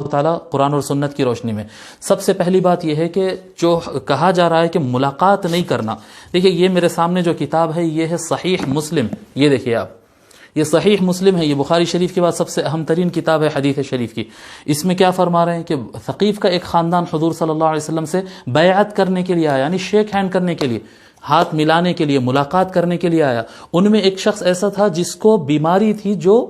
تعالیٰ قرآن اور سنت کی روشنی میں سب سے پہلی بات یہ ہے کہ جو کہا جا رہا ہے کہ ملاقات نہیں کرنا، دیکھیے یہ میرے سامنے جو کتاب ہے یہ ہے صحیح مسلم، یہ دیکھیے آپ، یہ صحیح مسلم ہے، یہ بخاری شریف کے بعد سب سے اہم ترین کتاب ہے حدیث شریف کی۔ اس میں کیا فرما رہے ہیں کہ ثقیف کا ایک خاندان حضور صلی اللہ علیہ وسلم سے بیعت کرنے کے لیے آیا، یعنی شیک ہینڈ کرنے کے لیے، ہاتھ ملانے کے لیے، ملاقات کرنے کے لیے آیا۔ ان میں ایک شخص ایسا تھا جس کو بیماری تھی جو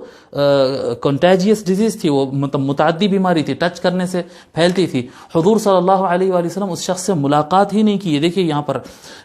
کنٹیجیس ڈیزیز تھی، وہ متعدی بیماری تھی، ٹچ کرنے سے پھیلتی تھی۔ حضور صلی اللہ علیہ وآلہ وسلم اس شخص سے ملاقات ہی نہیں کی۔ دیکھیے یہاں پر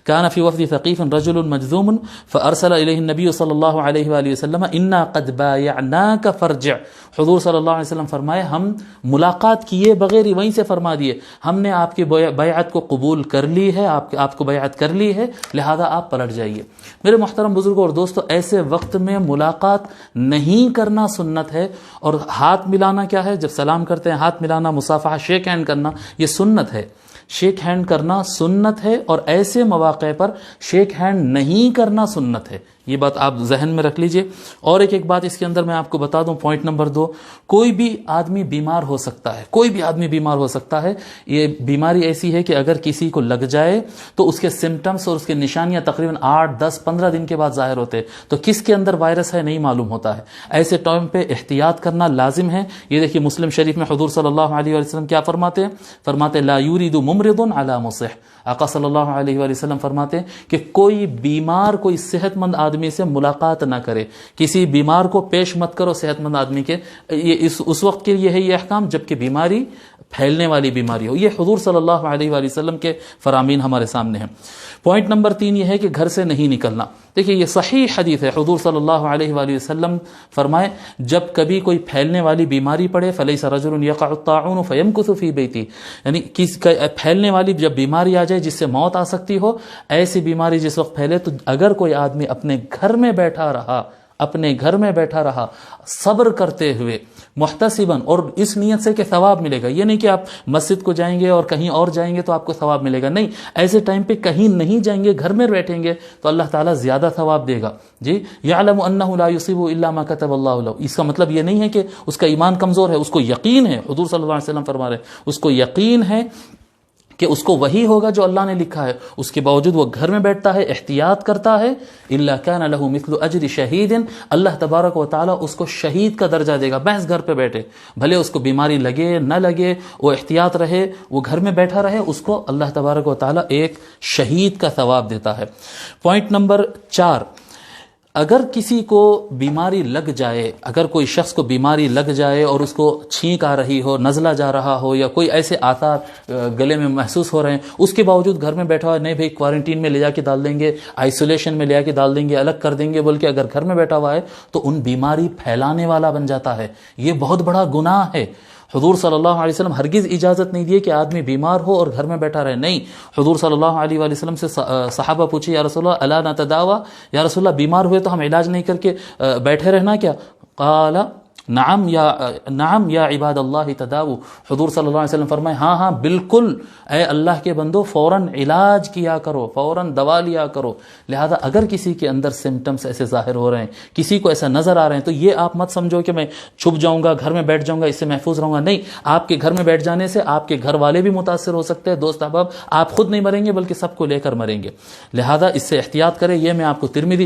کان فی وفد ثقیف رجل مجذوم فارسل الیہ النبی صلی اللہ علیہ وآلہ وسلم انا قد بایعناک فرجع۔ حضور صلی اللہ علیہ وسلم فرمائے ہم ملاقات کیے بغیر ہی وہیں سے فرما دیے ہم نے آپ کی بیعت کو قبول کر لی ہے، آپ کو بیعت کر لی ہے، لہذا آپ پلٹ جائیے۔ میرے محترم بزرگوں اور دوستو، ایسے وقت میں ملاقات نہیں کرنا سنت ہے، اور ہاتھ ملانا کیا ہے؟ جب سلام کرتے ہیں ہاتھ ملانا، مصافحہ، شیک ہینڈ کرنا، یہ سنت ہے۔ شیک ہینڈ کرنا سنت ہے، اور ایسے مواقع پر شیک ہینڈ نہیں کرنا سنت ہے۔ یہ بات آپ ذہن میں رکھ لیجئے۔ اور ایک بات اس کے اندر میں آپ کو بتا دوں، پوائنٹ نمبر 2، کوئی بھی آدمی بیمار ہو سکتا ہے، کوئی بھی آدمی بیمار ہو سکتا ہے۔ یہ بیماری ایسی ہے کہ اگر کسی کو لگ جائے تو اس کے سمٹمز اور اس کے نشانیاں تقریباً 8، 10، 15 دن کے بعد ظاہر ہوتے ہیں، تو کس کے اندر وائرس ہے نہیں معلوم ہوتا ہے۔ ایسے ٹائم پہ احتیاط کرنا لازم ہے۔ یہ دیکھیے مسلم شریف میں حضور صلی اللہ علیہ وسلم کیا فرماتے ہیں؟ فرماتے لا یورید ممرض علی مصح۔ آقا صلی اللہ علیہ وآلہ وسلم فرماتے ہیں کہ کوئی بیمار، کوئی صحت مند آدمی سے ملاقات نہ کرے، کسی بیمار کو پیش مت کرو صحت مند آدمی کے۔ یہ اس وقت کے لیے ہے یہ احکام جب کہ بیماری پھیلنے والی بیماری ہو۔ یہ حضور صلی اللہ علیہ وآلہ وسلم کے فرامین ہمارے سامنے ہیں۔ پوائنٹ نمبر 3 یہ ہے کہ گھر سے نہیں نکلنا۔ دیکھیے یہ صحیح حدیث ہے، حضور صلی اللہ علیہ وآلہ وسلم فرمائے جب کبھی کوئی پھیلنے والی بیماری پڑے فلیس رجل یقع الطاعون فیمکث فی بیتی، یعنی پھیلنے والی جب بیماری آ جائے جس سے موت آ سکتی ہو، ایسی بیماری جس وقت پھیلے تو اگر کوئی آدمی اپنے گھر میں بیٹھا رہا صبر کرتے ہوئے محتسباً، اور اس نیت سے کہ ثواب ملے گا، یہ نہیں کہ آپ مسجد کو جائیں گے اور کہیں اور جائیں گے تو آپ کو ثواب ملے گا، نہیں، ایسے ٹائم پہ کہیں نہیں جائیں گے، گھر میں بیٹھیں گے تو اللہ تعالیٰ زیادہ ثواب دے گا۔ جی یعلم انہ لا یصیب الا ما کتب اللہ لہ، اس کا مطلب یہ نہیں ہے کہ اس کا ایمان کمزور ہے، اس کو یقین ہے، حضور صلی اللہ علیہ وسلم فرما رہے ہیں اس کو یقین ہے کہ اس کو وہی ہوگا جو اللہ نے لکھا ہے، اس کے باوجود وہ گھر میں بیٹھتا ہے، احتیاط کرتا ہے۔ الا کان لہ مثل اجر شہید، اللہ تبارک و تعالیٰ اس کو شہید کا درجہ دے گا، محض گھر پہ بیٹھے، بھلے اس کو بیماری لگے نہ لگے، وہ احتیاط رہے، وہ گھر میں بیٹھا رہے، اس کو اللہ تبارک و تعالیٰ ایک شہید کا ثواب دیتا ہے۔ پوائنٹ نمبر 4، اگر کسی کو بیماری لگ جائے، اگر کوئی شخص کو بیماری لگ جائے اور اس کو چھینک آ رہی ہو، نزلہ جا رہا ہو، یا کوئی ایسے آثار گلے میں محسوس ہو رہے ہیں، اس کے باوجود گھر میں بیٹھا ہوا ہے، نہیں بھائی کوارنٹین میں لے جا کے ڈال دیں گے، آئسولیشن میں لے جا کے ڈال دیں گے، الگ کر دیں گے، بلکہ اگر گھر میں بیٹھا ہوا ہے تو ان بیماری پھیلانے والا بن جاتا ہے۔ یہ بہت بڑا گناہ ہے۔ حضور صلی اللہ علیہ وسلم ہرگز اجازت نہیں دیے کہ آدمی بیمار ہو اور گھر میں بیٹھا رہے، نہیں۔ حضور صلی اللہ علیہ وآلہ وسلم سے صحابہ پوچھے یا رسول اللہ الا نتداوی، یا رسول اللہ بیمار ہوئے تو ہم علاج نہیں کر کے بیٹھے رہنا کیا؟ قال نعم یا عباد اللہ تداو، حضور صلی اللہ علیہ وسلم فرمائے ہاں بالکل، اے اللہ کے بندو فوراً علاج کیا کرو، فوراً دوا لیا کرو۔ لہذا اگر کسی کے اندر سمٹمز ایسے ظاہر ہو رہے ہیں، کسی کو ایسا نظر آ رہے ہیں، تو یہ آپ مت سمجھو کہ میں چھپ جاؤں گا، گھر میں بیٹھ جاؤں گا، اس سے محفوظ رہوں گا، نہیں۔ آپ کے گھر میں بیٹھ جانے سے آپ کے گھر والے بھی متاثر ہو سکتے ہیں، دوست احباب، آپ خود نہیں مریں گے بلکہ سب کو لے کر مریں گے۔ لہذا اس سے احتیاط کریں۔ یہ میں آپ کو ترمذی